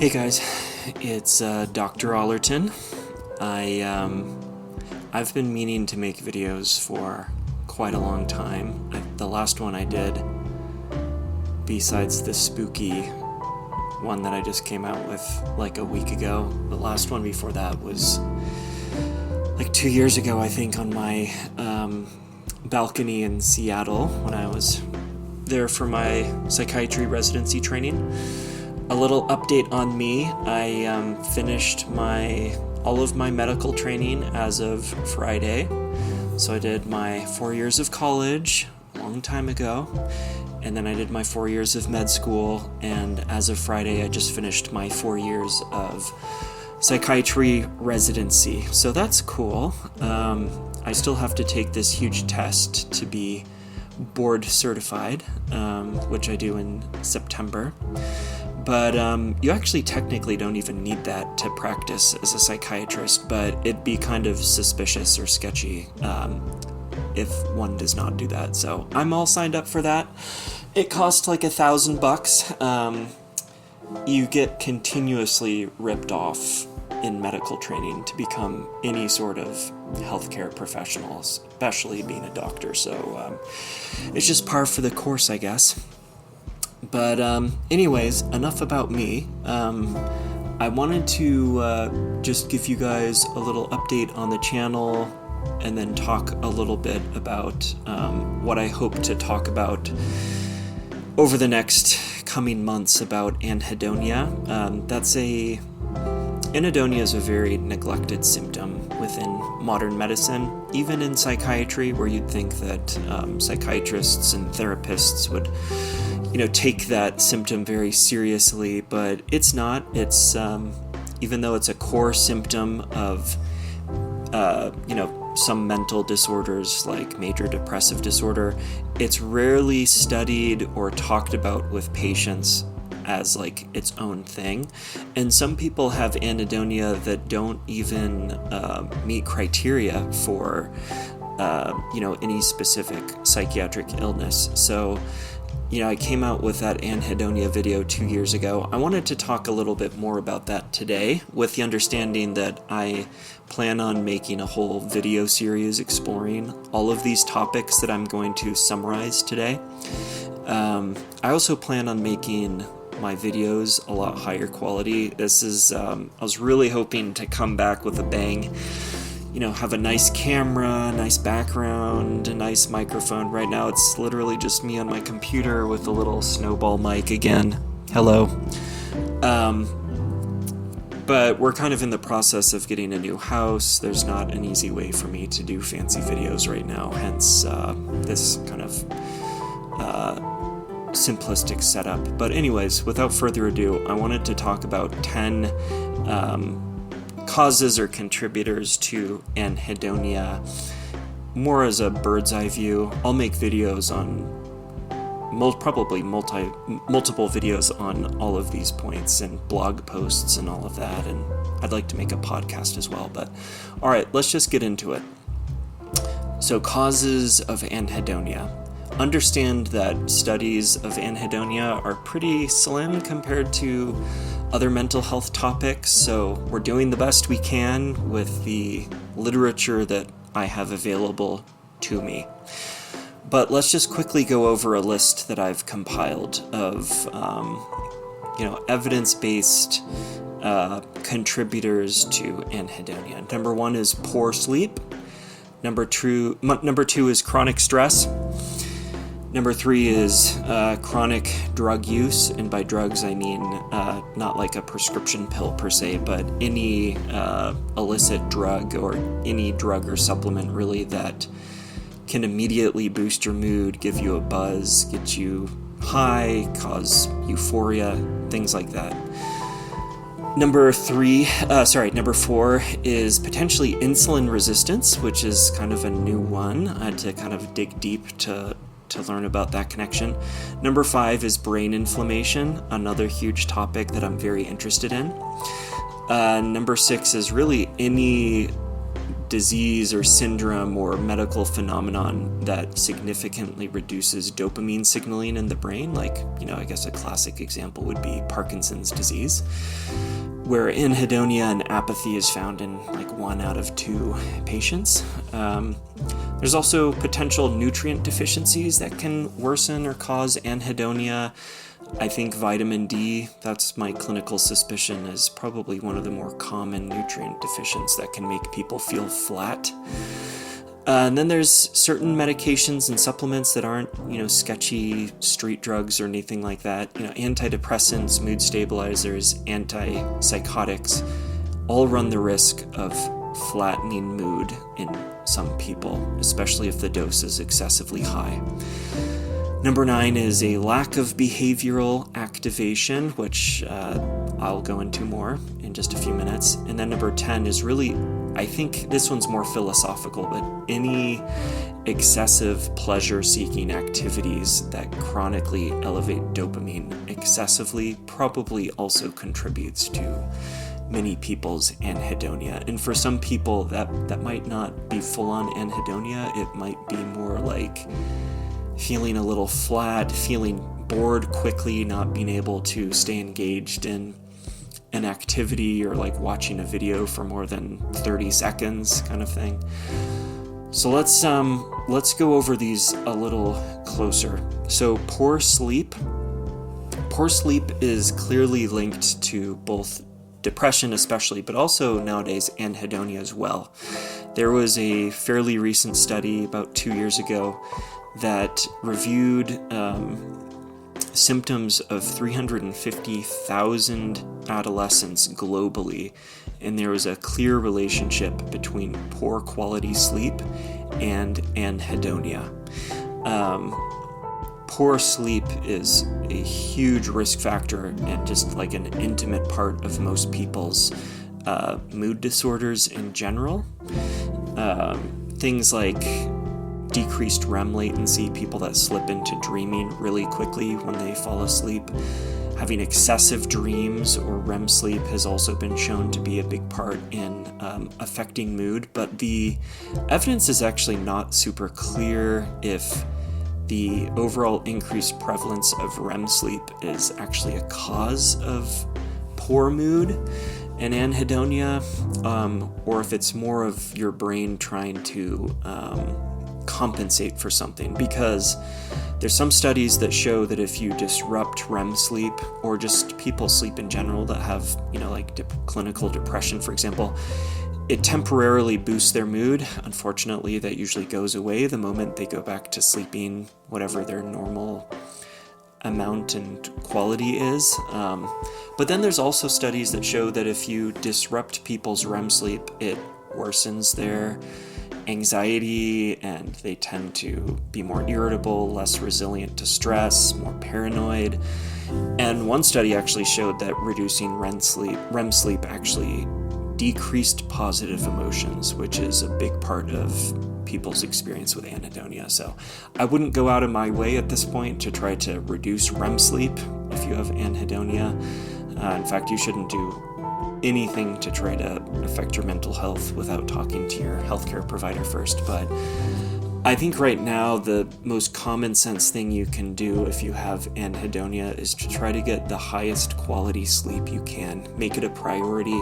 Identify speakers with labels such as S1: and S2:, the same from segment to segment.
S1: Hey guys, it's Dr. Allerton. I've been meaning to make videos for quite a long time. The last one I did, besides the spooky one that I just came out with like a week ago, the last one before that was like 2 years ago, I think, on my balcony in Seattle when I was there for my psychiatry residency training. A little update on me. I finished all of my medical training as of Friday. So I did my 4 years of college a long time ago, and then I did my 4 years of med school, and as of Friday I just finished my 4 years of psychiatry residency. So that's cool. I still have to take this huge test to be board certified, which I do in September. But you actually technically don't even need that to practice as a psychiatrist, but it'd be kind of suspicious or sketchy if one does not do that. So I'm all signed up for that. It costs like $1,000. You get continuously ripped off in medical training to become any sort of healthcare professional, especially being a doctor. So it's just par for the course, I guess. But anyways, enough about me. I wanted to just give you guys a little update on the channel and then talk a little bit about what I hope to talk about over the next coming months about anhedonia. Anhedonia is a very neglected symptom within modern medicine, even in psychiatry, where you'd think that psychiatrists and therapists would take that symptom very seriously, but it's not. It's, even though it's a core symptom of, some mental disorders like major depressive disorder, it's rarely studied or talked about with patients as like its own thing. And some people have anhedonia that don't even meet criteria for, any specific psychiatric illness. So, I came out with that anhedonia video 2 years ago. I wanted to talk a little bit more about that today, with the understanding that I plan on making a whole video series exploring all of these topics that I'm going to summarize today. I also plan on making my videos a lot higher quality. This is, I was really hoping to come back with a bang. Have a nice camera, nice background, a nice microphone. Right now it's literally just me on my computer with a little snowball mic again. Hello. But we're kind of in the process of getting a new house. There's not an easy way for me to do fancy videos right now, hence this kind of simplistic setup. But anyways, without further ado, I wanted to talk about 10 causes or contributors to anhedonia, more as a bird's eye view. I'll make videos on multiple videos on all of these points and blog posts and all of that, and I'd like to make a podcast as well. But all right, let's just get into it. So, causes of anhedonia. Understand that studies of anhedonia are pretty slim compared to other mental health topics, so we're doing the best we can with the literature that I have available to me. But let's just quickly go over a list that I've compiled of, evidence-based contributors to anhedonia. Number 1 is poor sleep. Number 2 is chronic stress. Number 3 is chronic drug use, and by drugs I mean not like a prescription pill per se, but any illicit drug or any drug or supplement really that can immediately boost your mood, give you a buzz, get you high, cause euphoria, things like that. Number 4 is potentially insulin resistance, which is kind of a new one. I had to kind of dig deep to learn about that connection. Number 5 is brain inflammation, another huge topic that I'm very interested in. Number 6 is really any disease or syndrome or medical phenomenon that significantly reduces dopamine signaling in the brain, like, I guess a classic example would be Parkinson's disease, where anhedonia and apathy is found in like 1 out of 2 patients. There's also potential nutrient deficiencies that can worsen or cause anhedonia. I think vitamin D, that's my clinical suspicion, is probably one of the more common nutrient deficiencies that can make people feel flat. And then there's certain medications and supplements that aren't, sketchy street drugs or anything like that. Antidepressants, mood stabilizers, antipsychotics all run the risk of flattening mood in some people, especially if the dose is excessively high. Number 9 is a lack of behavioral activation, which I'll go into more in just a few minutes. And then number 10 is really, I think this one's more philosophical, but any excessive pleasure-seeking activities that chronically elevate dopamine excessively probably also contributes to many people's anhedonia. And for some people, that might not be full-on anhedonia. It might be more like feeling a little flat, feeling bored quickly, not being able to stay engaged in an activity or like watching a video for more than 30 seconds kind of thing. So let's go over these a little closer. So poor sleep is clearly linked to both depression especially, but also nowadays anhedonia as well. There was a fairly recent study about 2 years ago that reviewed symptoms of 350,000 adolescents globally, and there was a clear relationship between poor quality sleep and anhedonia. Poor sleep is a huge risk factor and just like an intimate part of most people's mood disorders in general. Things like decreased REM latency, people that slip into dreaming really quickly when they fall asleep. Having excessive dreams or REM sleep has also been shown to be a big part in affecting mood, but the evidence is actually not super clear if the overall increased prevalence of REM sleep is actually a cause of poor mood and anhedonia, or if it's more of your brain trying to compensate for something, because there's some studies that show that if you disrupt REM sleep, or just people sleep in general that have, clinical depression, for example, it temporarily boosts their mood. Unfortunately, that usually goes away the moment they go back to sleeping whatever their normal amount and quality is. But then there's also studies that show that if you disrupt people's REM sleep, it worsens their anxiety, and they tend to be more irritable, less resilient to stress, more paranoid. And one study actually showed that reducing REM sleep actually decreased positive emotions, which is a big part of people's experience with anhedonia. So I wouldn't go out of my way at this point to try to reduce REM sleep if you have anhedonia. In fact, you shouldn't do anything to try to affect your mental health without talking to your healthcare provider first. But I think right now the most common sense thing you can do if you have anhedonia is to try to get the highest quality sleep you can. Make it a priority.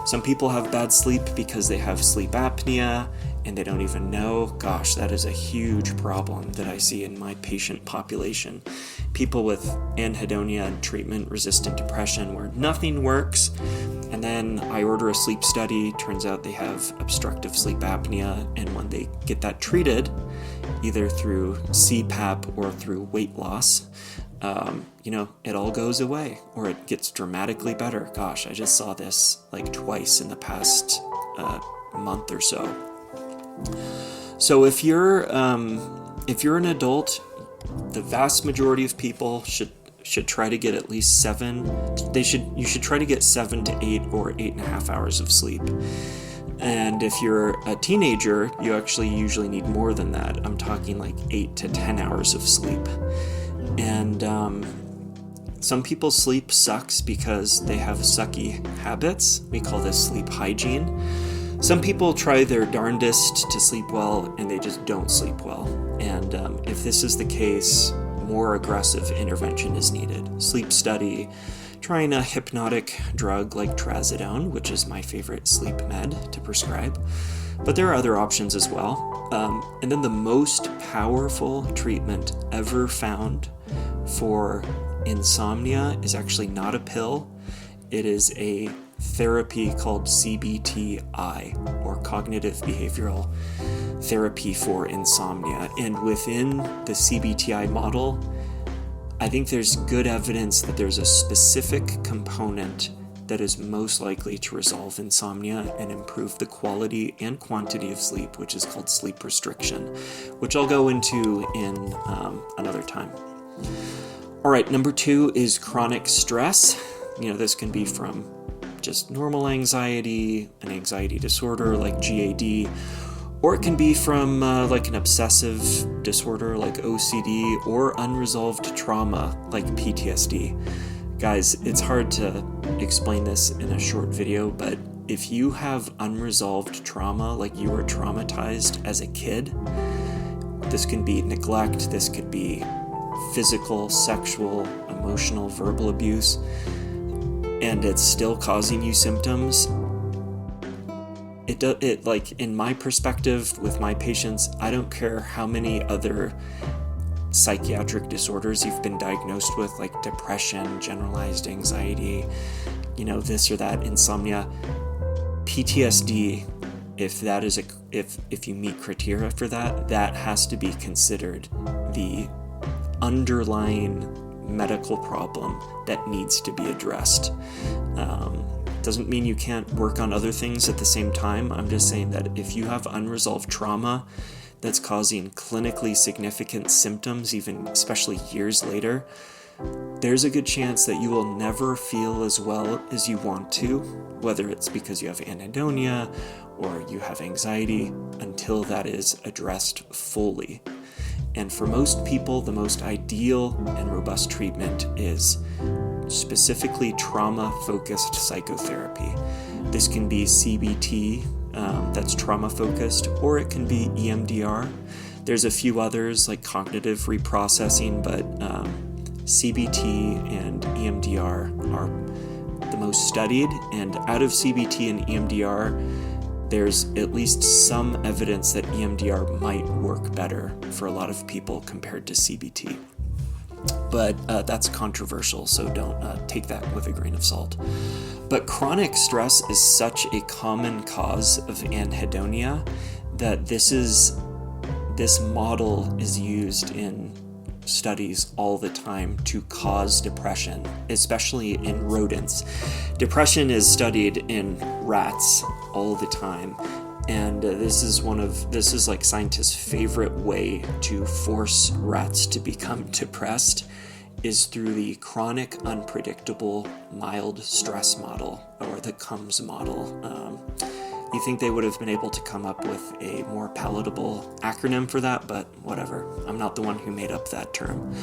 S1: Some people have bad sleep because they have sleep apnea and they don't even know. Gosh, that is a huge problem that I see in my patient population. People with anhedonia and treatment-resistant depression where nothing works, and then I order a sleep study, turns out they have obstructive sleep apnea, and when they get that treated, either through CPAP or through weight loss, it all goes away, or it gets dramatically better. Gosh, I just saw this like twice in the past month or so. So if you're an adult, the vast majority of people should try to get at least 7. You should try to get 7 to 8 or 8.5 hours of sleep. And if you're a teenager, you actually usually need more than that. I'm talking like 8 to 10 hours of sleep. And some people's sleep sucks because they have sucky habits. We call this sleep hygiene. Some people try their darndest to sleep well and they just don't sleep well. And if this is the case, more aggressive intervention is needed. Sleep study, trying a hypnotic drug like trazodone, which is my favorite sleep med to prescribe. But there are other options as well. And then the most powerful treatment ever found for insomnia is actually not a pill. It is a therapy called CBTI, or cognitive behavioral therapy for insomnia. And within the CBTI model, I think there's good evidence that there's a specific component that is most likely to resolve insomnia and improve the quality and quantity of sleep, which is called sleep restriction, which I'll go into in another time. All right, number 2 is chronic stress. This can be from just normal anxiety, an anxiety disorder like GAD, or it can be from like an obsessive disorder like OCD, or unresolved trauma like PTSD. Guys, it's hard to explain this in a short video, but if you have unresolved trauma, like you were traumatized as a kid, this can be neglect, this could be physical, sexual, emotional, verbal abuse, and it's still causing you symptoms. Like in my perspective with my patients, I don't care how many other psychiatric disorders you've been diagnosed with, like depression, generalized anxiety, this or that, insomnia, PTSD. If you meet criteria for that has to be considered the underlying medical problem that needs to be addressed. Doesn't mean you can't work on other things at the same time. I'm just saying that if you have unresolved trauma that's causing clinically significant symptoms, even especially years later, there's a good chance that you will never feel as well as you want to, whether it's because you have anhedonia or you have anxiety, until that is addressed fully. And for most people, the most ideal and robust treatment is specifically trauma-focused psychotherapy. This can be CBT, that's trauma-focused, or it can be EMDR. There's a few others like cognitive reprocessing, but CBT and EMDR are the most studied. And out of CBT and EMDR, there's at least some evidence that EMDR might work better for a lot of people compared to CBT. But that's controversial, so don't take that with a grain of salt. But chronic stress is such a common cause of anhedonia that this model is used in studies all the time to cause depression, especially in rodents. Depression is studied in rats all the time, and this is like scientists' favorite way to force rats to become depressed is through the chronic unpredictable mild stress model, or the CUMS model. You think they would have been able to come up with a more palatable acronym for that, but whatever. I'm not the one who made up that term.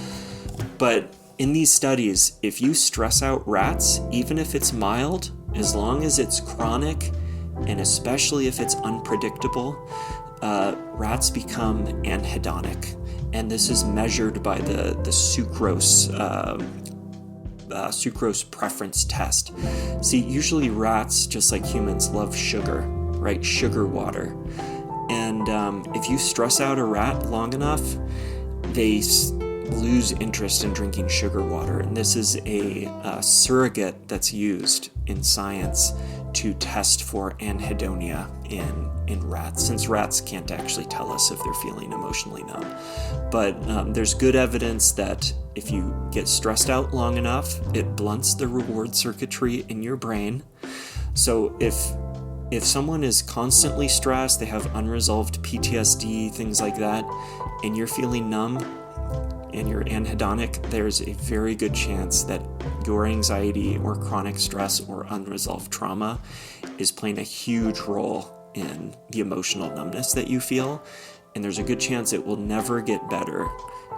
S1: But in these studies, if you stress out rats, even if it's mild, as long as it's chronic, and especially if it's unpredictable, rats become anhedonic. And this is measured by the sucrose preference test. See, usually rats, just like humans, love sugar, right? Sugar water. And if you stress out a rat long enough, they lose interest in drinking sugar water. And this is a surrogate that's used in science to test for anhedonia in rats, since rats can't actually tell us if they're feeling emotionally numb. But there's good evidence that if you get stressed out long enough, it blunts the reward circuitry in your brain. So if someone is constantly stressed, they have unresolved PTSD, things like that, and you're feeling numb and you're anhedonic, there's a very good chance that your anxiety or chronic stress or unresolved trauma is playing a huge role in the emotional numbness that you feel. And there's a good chance it will never get better,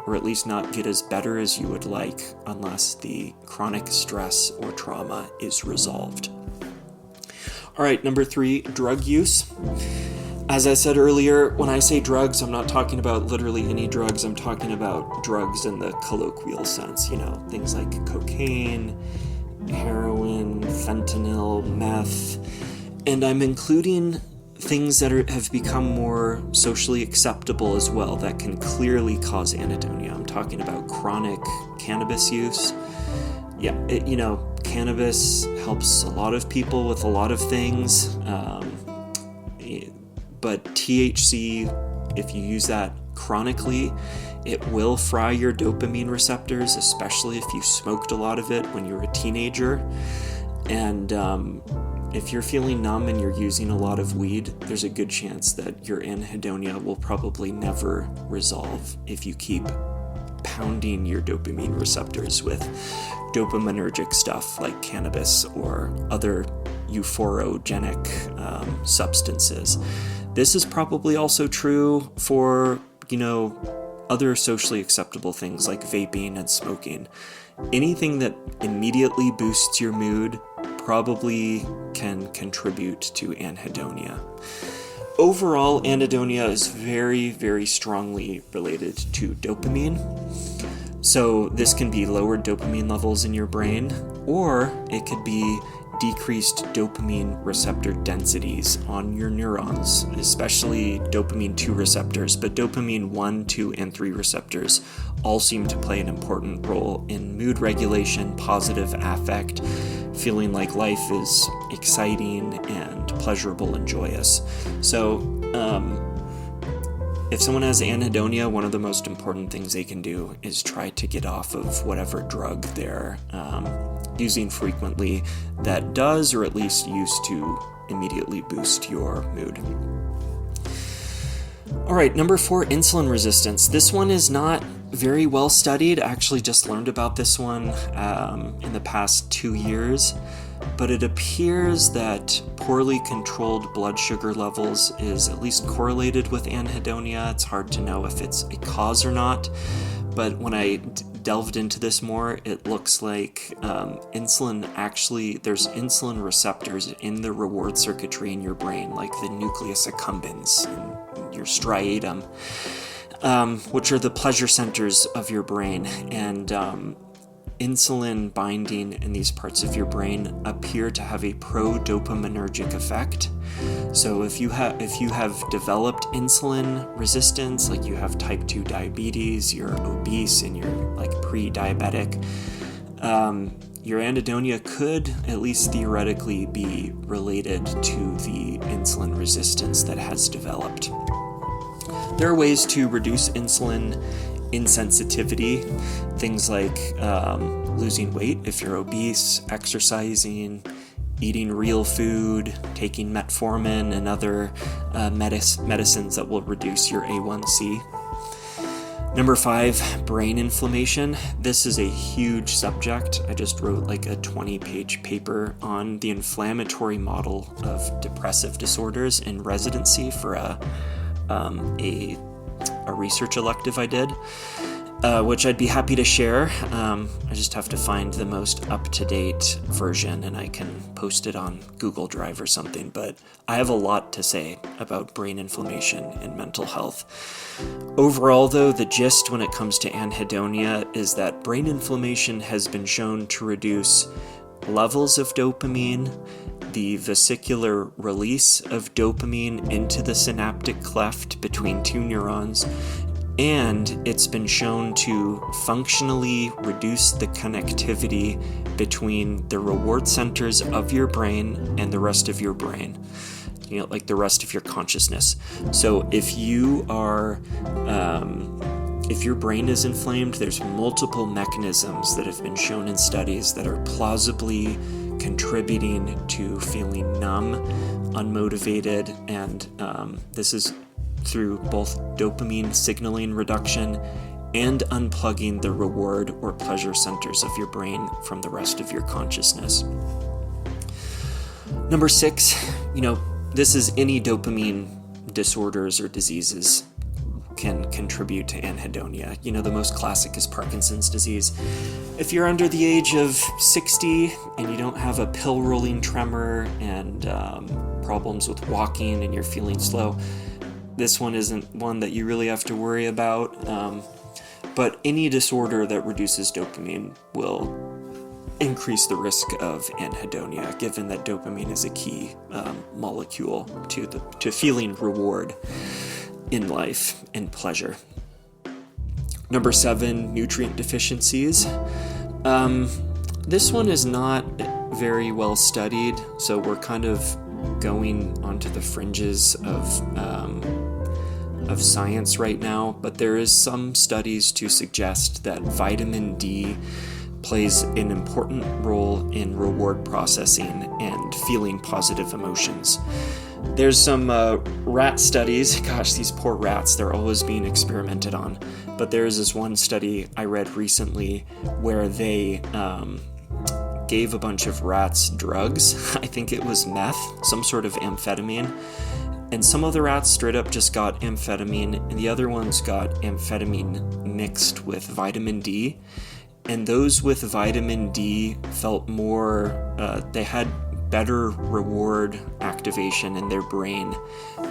S1: or at least not get as better as you would like, unless the chronic stress or trauma is resolved. All right, number 3, drug use. As I said earlier, when I say drugs, I'm not talking about literally any drugs. I'm talking about drugs in the colloquial sense, things like cocaine, heroin, fentanyl, meth, and I'm including things that have become more socially acceptable as well that can clearly cause anhedonia. I'm talking about chronic cannabis use. Yeah, cannabis helps a lot of people with a lot of things, but THC, if you use that chronically, it will fry your dopamine receptors, especially if you smoked a lot of it when you were a teenager. And if you're feeling numb and you're using a lot of weed, there's a good chance that your anhedonia will probably never resolve if you keep pounding your dopamine receptors with dopaminergic stuff like cannabis or other euphorogenic substances. This is probably also true for, other socially acceptable things like vaping and smoking. Anything that immediately boosts your mood probably can contribute to anhedonia. Overall, anhedonia is very, very strongly related to dopamine. So this can be lowered dopamine levels in your brain, or it could be decreased dopamine receptor densities on your neurons, especially dopamine 2 receptors, but dopamine 1, 2, and 3 receptors all seem to play an important role in mood regulation, positive affect, feeling like life is exciting and pleasurable and joyous. So, if someone has anhedonia, one of the most important things they can do is try to get off of whatever drug they're using frequently that does, or at least used to, immediately boost your mood. All right, number 4, insulin resistance. This one is not very well studied. I actually just learned about this one in the past 2 years, but it appears that poorly controlled blood sugar levels is at least correlated with anhedonia. It's hard to know if it's a cause or not, but when I delved into this more, it looks like there's insulin receptors in the reward circuitry in your brain, like the nucleus accumbens in your striatum, which are the pleasure centers of your brain, and insulin binding in these parts of your brain appear to have a pro-dopaminergic effect. So if you have developed insulin resistance, like you have type 2 diabetes, you're obese, and you're like pre-diabetic, your anhedonia could, at least theoretically, be related to the insulin resistance that has developed. There are ways to reduce insulin insensitivity, things like losing weight if you're obese, exercising, eating real food, taking metformin and other medicines that will reduce your A1C. Number 5, brain inflammation. This is a huge subject. I just wrote like a 20-page paper on the inflammatory model of depressive disorders in residency for a research elective I did, which I'd be happy to share. I just have to find the most up-to-date version and I can post it on Google Drive or something, but I have a lot to say about brain inflammation and mental health. Overall, though, the gist when it comes to anhedonia is that brain inflammation has been shown to reduce levels of dopamine, the vesicular release of dopamine into the synaptic cleft between 2 neurons, and it's been shown to functionally reduce the connectivity between the reward centers of your brain and the rest of your brain, like the rest of your consciousness. So if your brain is inflamed, there's multiple mechanisms that have been shown in studies that are plausibly contributing to feeling numb, unmotivated, and this is through both dopamine signaling reduction and unplugging the reward or pleasure centers of your brain from the rest of your consciousness. Number 6, this is any dopamine disorders or diseases. can contribute to anhedonia. The most classic is Parkinson's disease. If you're under the age of 60 and you don't have a pill-rolling tremor and problems with walking and you're feeling slow, this one isn't one that you really have to worry about. But any disorder that reduces dopamine will increase the risk of anhedonia, given that dopamine is a key molecule to feeling reward in life and pleasure. Number 7, nutrient deficiencies. This one is not very well studied, so we're kind of going onto the fringes of science right now, but there is some studies to suggest that vitamin D plays an important role in reward processing and feeling positive emotions. There's some rat studies. Gosh, these poor rats, they're always being experimented on. But there's this one study I read recently where they gave a bunch of rats drugs. I think it was meth, some sort of amphetamine. And some of the rats straight up just got amphetamine, and the other ones got amphetamine mixed with vitamin D. And those with vitamin D felt more, they had better reward activation in their brain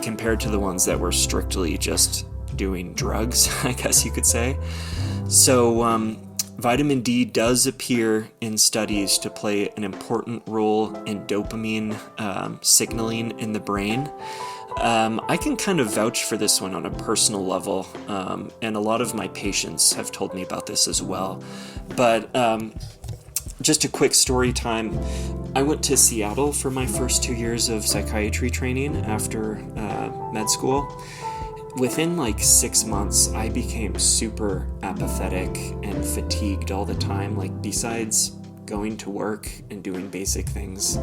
S1: compared to the ones that were strictly just doing drugs, I guess you could say. So vitamin D does appear in studies to play an important role in dopamine signaling in the brain. I can kind of vouch for this one on a personal level, and a lot of my patients have told me about this as well. But just a quick story time. I went to Seattle for my first 2 years of psychiatry training after med school. Within like 6 months, I became super apathetic and fatigued all the time. Like, besides going to work and doing basic things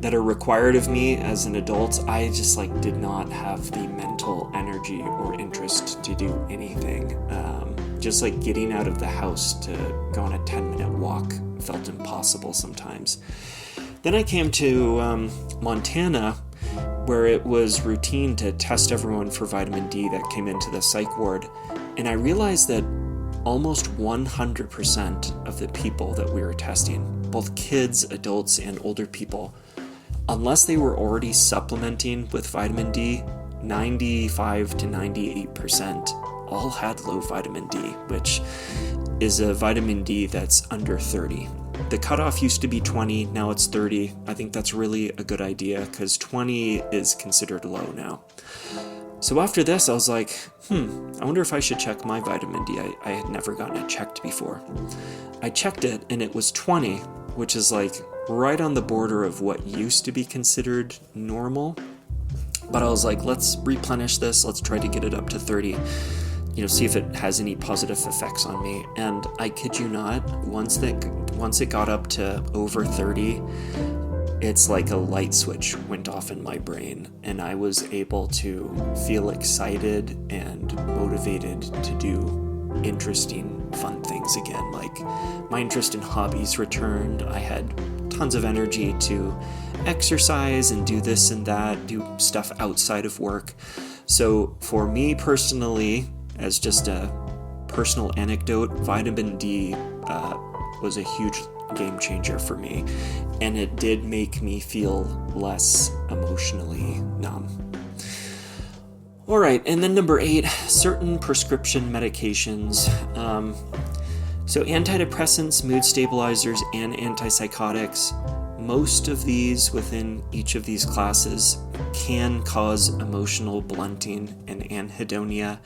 S1: that are required of me as an adult, I just did not have the mental energy or interest to do anything. Just getting out of the house to go on a 10-minute walk felt impossible sometimes. Then I came to Montana, where it was routine to test everyone for vitamin D that came into the psych ward, and I realized that almost 100% of the people that we were testing, both kids, adults, and older people, unless they were already supplementing with vitamin D, 95 to 98% all had low vitamin D, which is a vitamin D that's under 30. The cutoff used to be 20, now it's 30. I think that's really a good idea because 20 is considered low now. So after this, I was like, I wonder if I should check my vitamin D. I had never gotten it checked before. I checked it and it was 20, which is right on the border of what used to be considered normal. But I was like, let's replenish this. Let's try to get it up to 30. See if it has any positive effects on me. And I kid you not, once it got up to over 30, it's like a light switch went off in my brain, and I was able to feel excited and motivated to do interesting, fun things again. My interest in hobbies returned. I had tons of energy to exercise and do this and that, do stuff outside of work. So for me personally, as just a personal anecdote, vitamin D was a huge game changer for me, and it did make me feel less emotionally numb. All right, and then number 8, certain prescription medications. So antidepressants, mood stabilizers, and antipsychotics, most of these within each of these classes can cause emotional blunting and anhedonia.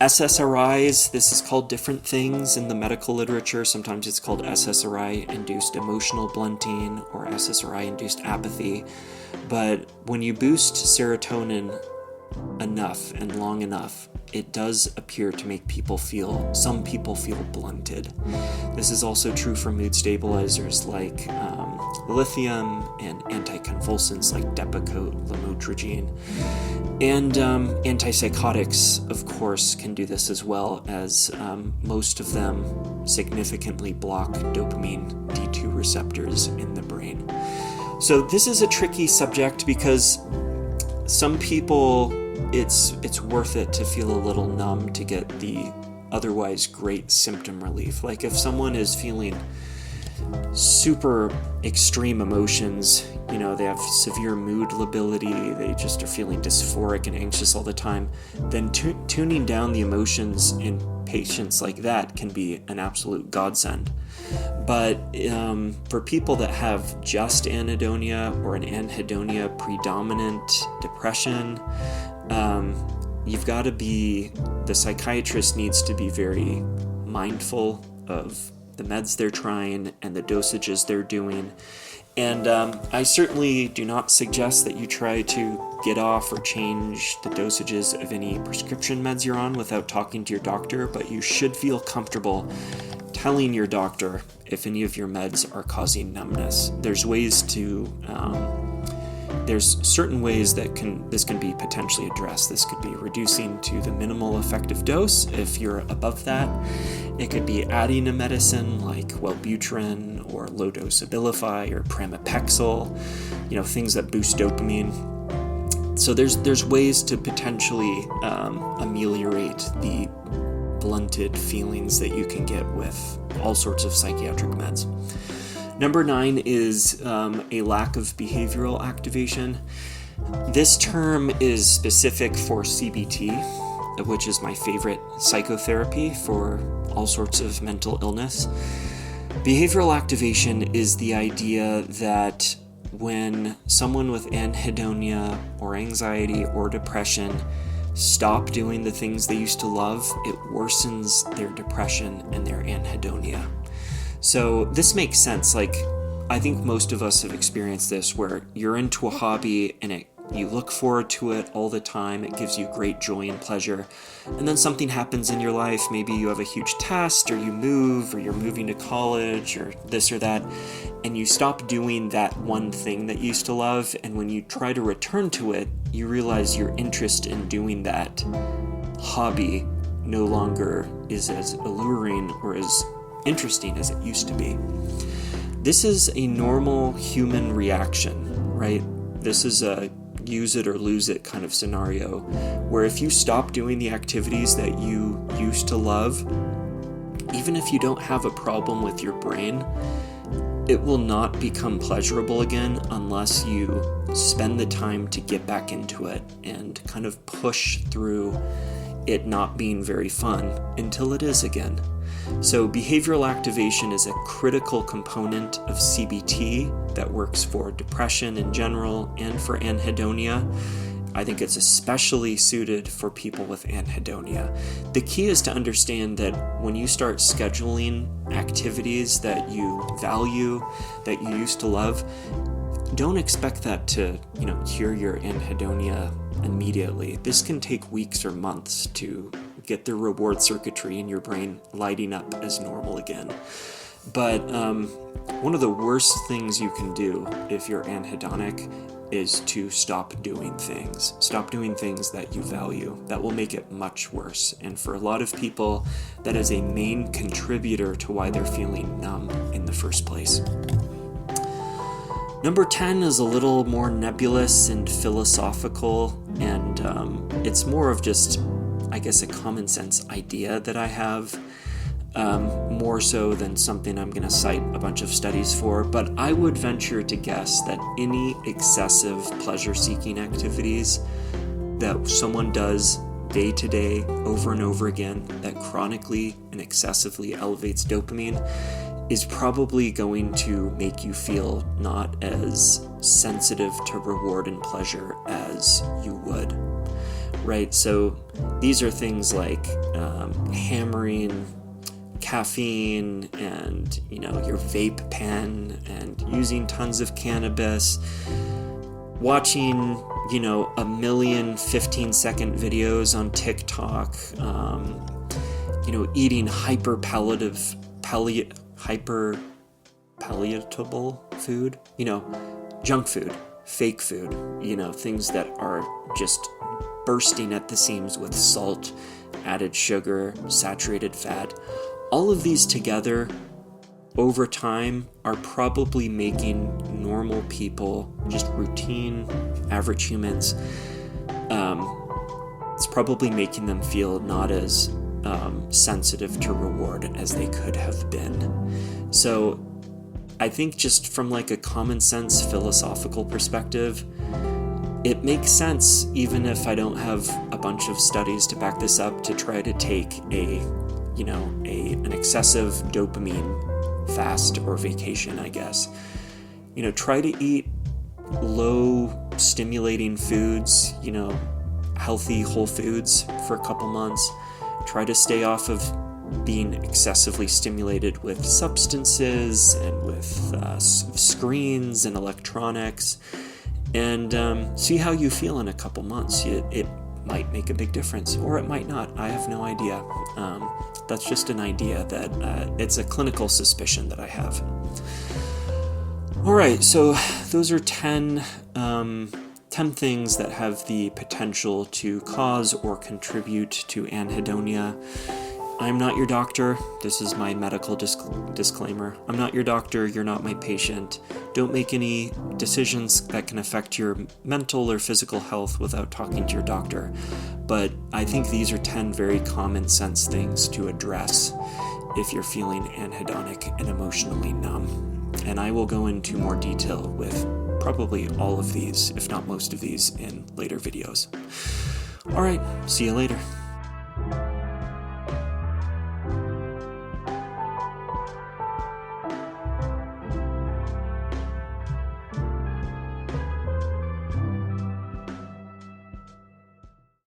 S1: SSRIs, this is called different things in the medical literature. Sometimes it's called SSRI-induced emotional blunting or SSRI-induced apathy. But when you boost serotonin enough and long enough, it does appear to make some people feel blunted. This is also true for mood stabilizers like lithium and anticonvulsants like Depakote, lamotrigine. And antipsychotics, of course, can do this as well, as most of them significantly block dopamine D2 receptors in the brain. So this is a tricky subject because some people it's worth it to feel a little numb to get the otherwise great symptom relief. Like if someone is feeling super extreme emotions, they have severe mood lability, they just are feeling dysphoric and anxious all the time, then tuning down the emotions in patients like that can be an absolute godsend. But for people that have just anhedonia or an anhedonia predominant depression, the psychiatrist needs to be very mindful of the meds they're trying and the dosages they're doing. And I certainly do not suggest that you try to get off or change the dosages of any prescription meds you're on without talking to your doctor, but you should feel comfortable telling your doctor if any of your meds are causing numbness. There's certain ways that this can be potentially addressed. This could be reducing to the minimal effective dose if you're above that. It could be adding a medicine like Wellbutrin or low-dose Abilify or Pramipexole, things that boost dopamine. So there's ways to potentially ameliorate the blunted feelings that you can get with all sorts of psychiatric meds. Number 9 is a lack of behavioral activation. This term is specific for CBT, which is my favorite psychotherapy for all sorts of mental illness. Behavioral activation is the idea that when someone with anhedonia or anxiety or depression stop doing the things they used to love, it worsens their depression and their anhedonia. So this makes sense. Like, I think most of us have experienced this where you're into a hobby and you look forward to it all the time. It gives you great joy and pleasure. And then something happens in your life. Maybe you have a huge test, or you move, or you're moving to college, or this or that, and you stop doing that one thing that you used to love. And when you try to return to it, you realize your interest in doing that hobby no longer is as alluring or as interesting as it used to be. This is a normal human reaction, right? This is a use it or lose it kind of scenario where if you stop doing the activities that you used to love, even if you don't have a problem with your brain, it will not become pleasurable again unless you spend the time to get back into it and kind of push through it not being very fun until it is again. So behavioral activation is a critical component of CBT that works for depression in general and for anhedonia. I think it's especially suited for people with anhedonia. The key is to understand that when you start scheduling activities that you value, that you used to love, don't expect that to, cure your anhedonia immediately. This can take weeks or months to get the reward circuitry in your brain lighting up as normal again. But one of the worst things you can do if you're anhedonic is to stop doing things. Stop doing things that you value. That will make it much worse. And for a lot of people, that is a main contributor to why they're feeling numb in the first place. Number 10 is a little more nebulous and philosophical, and it's more of just, I guess, a common sense idea that I have, more so than something I'm going to cite a bunch of studies for. But I would venture to guess that any excessive pleasure-seeking activities that someone does day to day, over and over again, that chronically and excessively elevates dopamine, is probably going to make you feel not as sensitive to reward and pleasure as you would, right? So these are things like hammering caffeine and, your vape pen and using tons of cannabis, watching, a million 15-second videos on TikTok, eating hyper palatable food, junk food, fake food, things that are just bursting at the seams with salt, added sugar, saturated fat. All of these together over time are probably making normal people, just routine, average humans, probably making them feel not as sensitive to reward as they could have been. So I think just from like a common sense philosophical perspective, it makes sense, even if I don't have a bunch of studies to back this up, to try to take an excessive dopamine fast or vacation, I guess. Try to eat low stimulating foods, healthy whole foods for a couple months. Try to stay off of being excessively stimulated with substances and with screens and electronics, and see how you feel in a couple months. It might make a big difference, or it might not. I have no idea. That's just an idea that it's a clinical suspicion that I have. All right, so those are 10 things that have the potential to cause or contribute to anhedonia. I'm not your doctor. This is my medical disclaimer. I'm not your doctor. You're not my patient. Don't make any decisions that can affect your mental or physical health without talking to your doctor. But I think these are 10 very common sense things to address if you're feeling anhedonic and emotionally numb. And I will go into more detail with probably all of these, if not most of these, in later videos. All right, see you later.